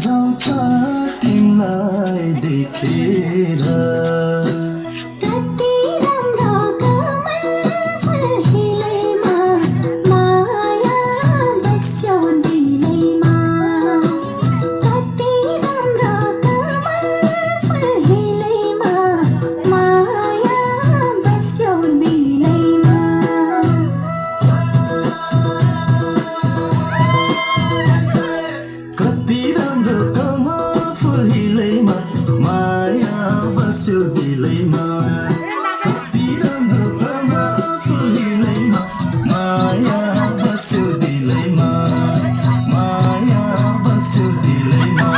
जाउँछ तिमीलाई देखेर कति राम्रो कमल फुल हिलैमा माया बस्यो दिलैमा कति राम्रो कमल फुल हिलैमा माया बस्यो दिलैमा कति राम्रो कमल फुल हिलैमा माया बस्यो दिलैमा कति राम्रो कमल फुल हिलैमा माया बस्यो दिलैमा माया बस्यो दिलैमा